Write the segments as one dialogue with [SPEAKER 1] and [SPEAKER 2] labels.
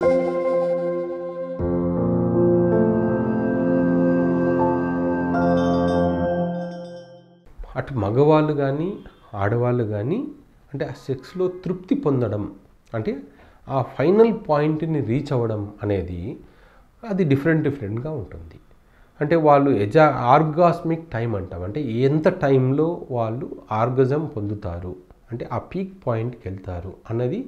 [SPEAKER 1] అటు మగవాళ్ళు కానీ ఆడవాళ్ళు కానీ అంటే ఆ సెక్స్లో తృప్తి పొందడం అంటే ఆ ఫైనల్ పాయింట్ని రీచ్ అవ్వడం అనేది అది డిఫరెంట్గా ఉంటుంది. అంటే వాళ్ళు ఆర్గాస్మిక్ టైం అంటాం, అంటే ఎంత టైంలో వాళ్ళు ఆర్గజం పొందుతారు అంటే ఆ పీక్ పాయింట్కి వెళ్తారు అన్నది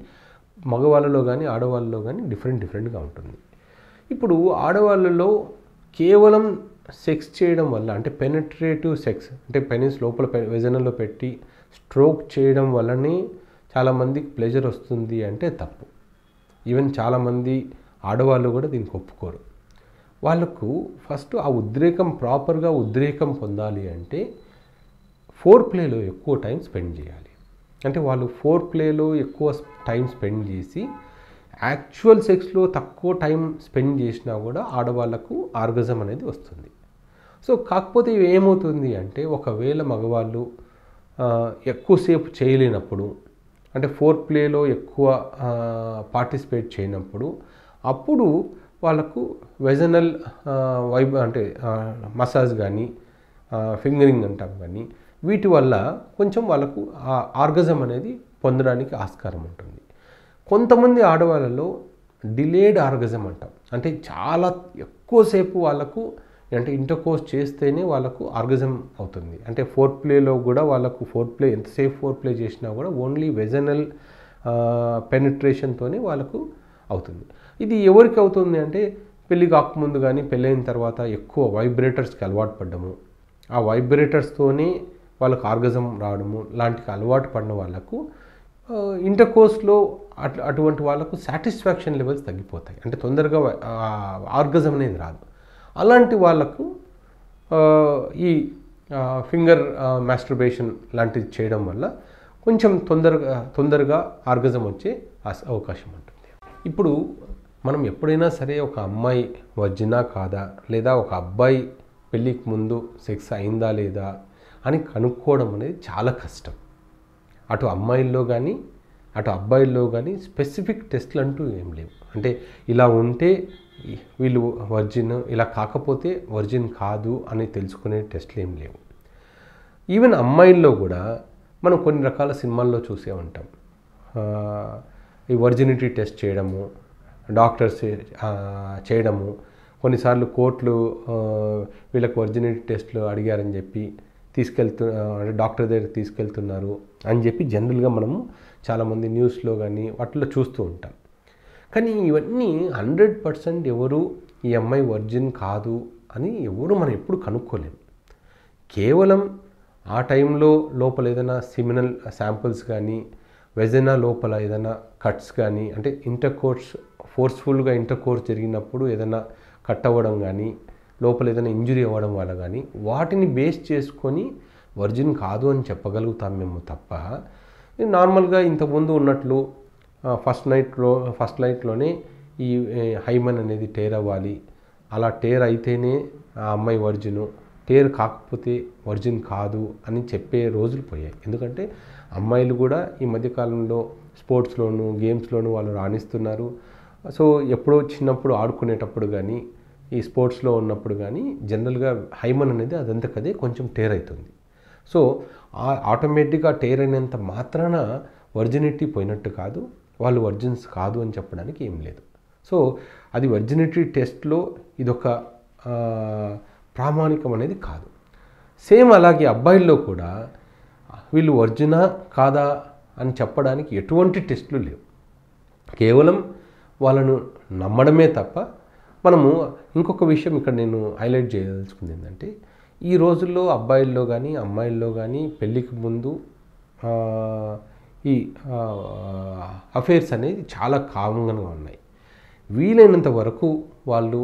[SPEAKER 1] మగవాళ్ళలో కానీ ఆడవాళ్ళలో కానీ డిఫరెంట్గా ఉంటుంది. ఇప్పుడు ఆడవాళ్ళలో కేవలం సెక్స్ చేయడం వల్ల అంటే పెనట్రేటివ్ సెక్స్ అంటే పెనిస్ లోపల వెజనలో పెట్టి స్ట్రోక్ చేయడం వల్లనే చాలామందికి ప్లెజర్ వస్తుంది అంటే తప్పు. ఈవెన్ చాలామంది ఆడవాళ్ళు కూడా దీనికి ఒప్పుకోరు. వాళ్ళకు ఫస్ట్ ఆ ప్రాపర్గా ఉద్రేకం పొందాలి అంటే ఫోర్ ప్లేలో ఎక్కువ టైం స్పెండ్ చేయాలి. అంటే వాళ్ళు ఫోర్ ప్లేలో ఎక్కువ టైం స్పెండ్ చేసి యాక్చువల్ సెక్స్లో తక్కువ టైం స్పెండ్ చేసినా కూడా ఆడవాళ్ళకు ఆర్గజం అనేది వస్తుంది. సో కాకపోతే ఏమవుతుంది అంటే ఒకవేళ మగవాళ్ళు ఎక్కువసేపు చేయలేనప్పుడు అంటే ఫోర్ ప్లేలో ఎక్కువ పార్టిసిపేట్ చేయనప్పుడు అప్పుడు వాళ్ళకు వెజనల్ అంటే మసాజ్ కానీ ఫింగరింగ్ అంటాం కానీ వీటి వల్ల కొంచెం వాళ్ళకు ఆర్గజం అనేది పొందడానికి ఆస్కారం ఉంటుంది. కొంతమంది ఆడవాళ్ళలో డిలేడ్ ఆర్గజం అంటాం, అంటే చాలా ఎక్కువసేపు వాళ్ళకు అంటే ఇంటర్కోర్స్ చేస్తేనే వాళ్ళకు ఆర్గజం అవుతుంది. అంటే ఫోర్ ప్లేలో కూడా వాళ్ళకు ఎంతసేపు ఫోర్ ప్లే చేసినా కూడా ఓన్లీ వెజనల్ పెనిట్రేషన్తోనే వాళ్ళకు అవుతుంది. ఇది ఎవరికి అవుతుంది అంటే పెళ్ళి కాకముందు కానీ పెళ్ళైన తర్వాత ఎక్కువ వైబ్రేటర్స్కి అలవాటు పడ్డము, ఆ వైబ్రేటర్స్తోనే వాళ్ళకు ఆర్గజం రావడము లాంటికి అలవాటు పడిన వాళ్ళకు ఇంటర్కోర్స్లో అటువంటి వాళ్ళకు సాటిస్ఫాక్షన్ లెవెల్స్ తగ్గిపోతాయి, అంటే తొందరగా ఆర్గజం అనేది రాదు. అలాంటి వాళ్ళకు ఈ ఫింగర్ మాస్టర్బేషన్ లాంటిది చేయడం వల్ల కొంచెం తొందరగా ఆర్గజం వచ్చే అవకాశం ఉంటుంది. ఇప్పుడు మనం ఎప్పుడైనా సరే ఒక అమ్మాయి వర్జినా కాదా లేదా ఒక అబ్బాయి పెళ్ళికి ముందు సెక్స్ అయిందా లేదా అని కనుక్కోవడం అనేది చాలా కష్టం. అటు అమ్మాయిల్లో కానీ అటు అబ్బాయిల్లో కానీ స్పెసిఫిక్ టెస్ట్లు అంటూ ఏం లేవు. అంటే ఇలా ఉంటే వీళ్ళు వర్జిన్, ఇలా కాకపోతే వర్జిన్ కాదు అని తెలుసుకునే టెస్ట్లు ఏం లేవు. ఈవెన్ అమ్మాయిల్లో కూడా మనం కొన్ని రకాల సినిమాల్లో చూసే ఉంటాం, ఈ వర్జినిటీ టెస్ట్ చేయడము, డాక్టర్స్ చేయడము, కొన్నిసార్లు కోర్టులు వీళ్ళకి వర్జినిటీ టెస్ట్లు అడిగారని చెప్పి అంటే డాక్టర్ దగ్గరికి తీసుకెళ్తున్నారు అని చెప్పి జనరల్గా మనము చాలామంది న్యూస్లో కానీ వాటిలో చూస్తూ ఉంటాం. కానీ ఇవన్నీ 100% ఎవరు ఈ అమ్మాయి వర్జిన్ కాదు అని మనం ఎప్పుడు కనుక్కోలేము. కేవలం ఆ టైంలో లోపల ఏదైనా సిమినల్ శాంపుల్స్ కానీ వెజైనా లోపల ఏదైనా కట్స్ కానీ అంటే ఫోర్స్ఫుల్గా ఇంటర్కోర్స్ జరిగినప్పుడు ఏదైనా కట్ అవ్వడం కానీ లోపల ఏదైనా ఇంజురీ అవ్వడం వల్ల కానీ వాటిని బేస్ చేసుకొని వర్జిన్ కాదు అని చెప్పగలుగుతాం మేము తప్ప, నార్మల్గా ఇంతకుముందు ఉన్నట్లు ఫస్ట్ నైట్లోనే ఈ హైమన్ అనేది టేర్ అవ్వాలి, అలా టేర్ అయితేనే ఆ అమ్మాయి వర్జిను, టేర్ కాకపోతే వర్జిన్ కాదు అని చెప్పే రోజులు పోయాయి. ఎందుకంటే అమ్మాయిలు కూడా ఈ మధ్యకాలంలో స్పోర్ట్స్లోను గేమ్స్లోను వాళ్ళు రాణిస్తున్నారు. సో ఎప్పుడో చిన్నప్పుడు ఆడుకునేటప్పుడు కానీ ఈ స్పోర్ట్స్లో ఉన్నప్పుడు కానీ జనరల్గా హైమన్ అనేది అదంతకదే కొంచెం టేర్ అవుతుంది. సో ఆటోమేటిక్గా టేర్ అయినంత మాత్రాన వర్జినిటీ పోయినట్టు కాదు, వాళ్ళు వర్జిన్స్ కాదు అని చెప్పడానికి ఏం లేదు. సో అది వర్జినిటీ టెస్ట్లో ఇదొక ప్రామాణికం అనేది కాదు. సేమ్ అలాగే అబ్బాయిల్లో కూడా వీళ్ళు వర్జినా కాదా అని చెప్పడానికి ఎటువంటి టెస్టులు లేవు. కేవలం వాళ్ళను నమ్మడమే తప్ప. మనము ఇంకొక విషయం ఇక్కడ నేను హైలైట్ చేయదలుచుకుంది ఏంటంటే, ఈ రోజుల్లో అబ్బాయిల్లో కానీ అమ్మాయిల్లో కానీ పెళ్ళికి ముందు ఈ అఫేర్స్ అనేది చాలా కామన్గా ఉన్నాయి. వీలైనంత వరకు వాళ్ళు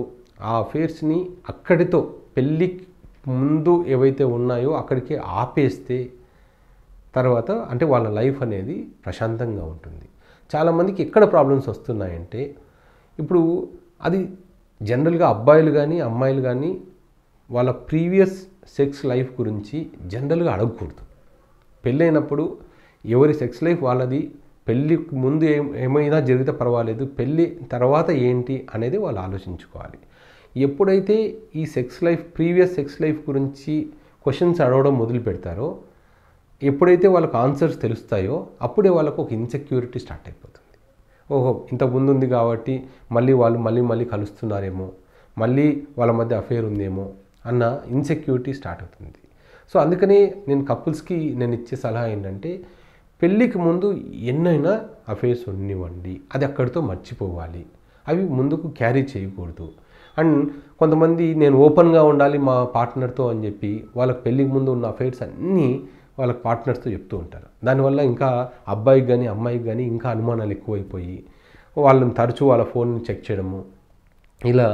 [SPEAKER 1] ఆ అఫేర్స్ని అక్కడితో పెళ్ళికి ముందు ఏవైతే ఉన్నాయో అక్కడికే ఆపేస్తే తర్వాత అంటే వాళ్ళ లైఫ్ అనేది ప్రశాంతంగా ఉంటుంది. చాలామందికి ఎక్కడ ప్రాబ్లమ్స్ వస్తున్నాయంటే, ఇప్పుడు అది జనరల్గా అబ్బాయిలు కానీ అమ్మాయిలు కానీ వాళ్ళ ప్రీవియస్ సెక్స్ లైఫ్ గురించి జనరల్గా అడగకూడదు. పెళ్ళైనప్పుడు ఎవరి సెక్స్ లైఫ్ వాళ్ళది, పెళ్ళికి ముందు ఏమైనా జరిగితే పర్వాలేదు, పెళ్ళి తర్వాత ఏంటి అనేది వాళ్ళు ఆలోచించుకోవాలి. ఎప్పుడైతే ఈ ప్రీవియస్ సెక్స్ లైఫ్ గురించి క్వశ్చన్స్ అడగడం మొదలు పెడతారో, ఎప్పుడైతే వాళ్ళకి ఆన్సర్స్ తెలుస్తాయో అప్పుడే వాళ్ళకు ఒక ఇన్సెక్యూరిటీ స్టార్ట్ అయిపోతుంది. ఓహో, ఇంతకుముందు ఉంది కాబట్టి వాళ్ళు మళ్ళీ కలుస్తున్నారేమో, మళ్ళీ వాళ్ళ మధ్య అఫేర్ ఉందేమో అన్న ఇన్సెక్యూరిటీ స్టార్ట్ అవుతుంది. సో అందుకనే నేను కపుల్స్కి నేను ఇచ్చే సలహా ఏంటంటే, పెళ్ళికి ముందు ఎన్నైనా అఫేర్స్ ఉన్నివ్వండి, అది అక్కడితో మర్చిపోవాలి, అవి ముందుకు క్యారీ చేయకూడదు. అండ్ కొంతమంది నేను ఓపెన్గా ఉండాలి మా పార్ట్నర్తో అని చెప్పి వాళ్ళకి పెళ్ళికి ముందు ఉన్న అఫైర్స్ అన్నీ వాళ్ళకి పార్ట్నర్స్తో చెప్తూ ఉంటారు. దానివల్ల ఇంకా అబ్బాయికి కానీ అమ్మాయికి కానీ ఇంకా అనుమానాలు ఎక్కువైపోయి వాళ్ళని తరచూ వాళ్ళ ఫోన్ని చెక్ చేయడము, ఇలా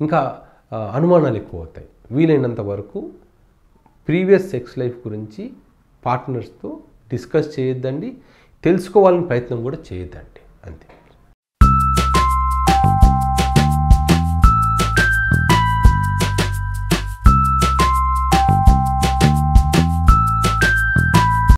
[SPEAKER 1] ఇంకా అనుమానాలు ఎక్కువ అవుతాయి. వీలైనంత వరకు ప్రీవియస్ సెక్స్ లైఫ్ గురించి పార్ట్నర్స్తో డిస్కస్ చేయొద్దండి, తెలుసుకోవాలని ప్రయత్నం కూడా చేయొద్దండి, అంతే.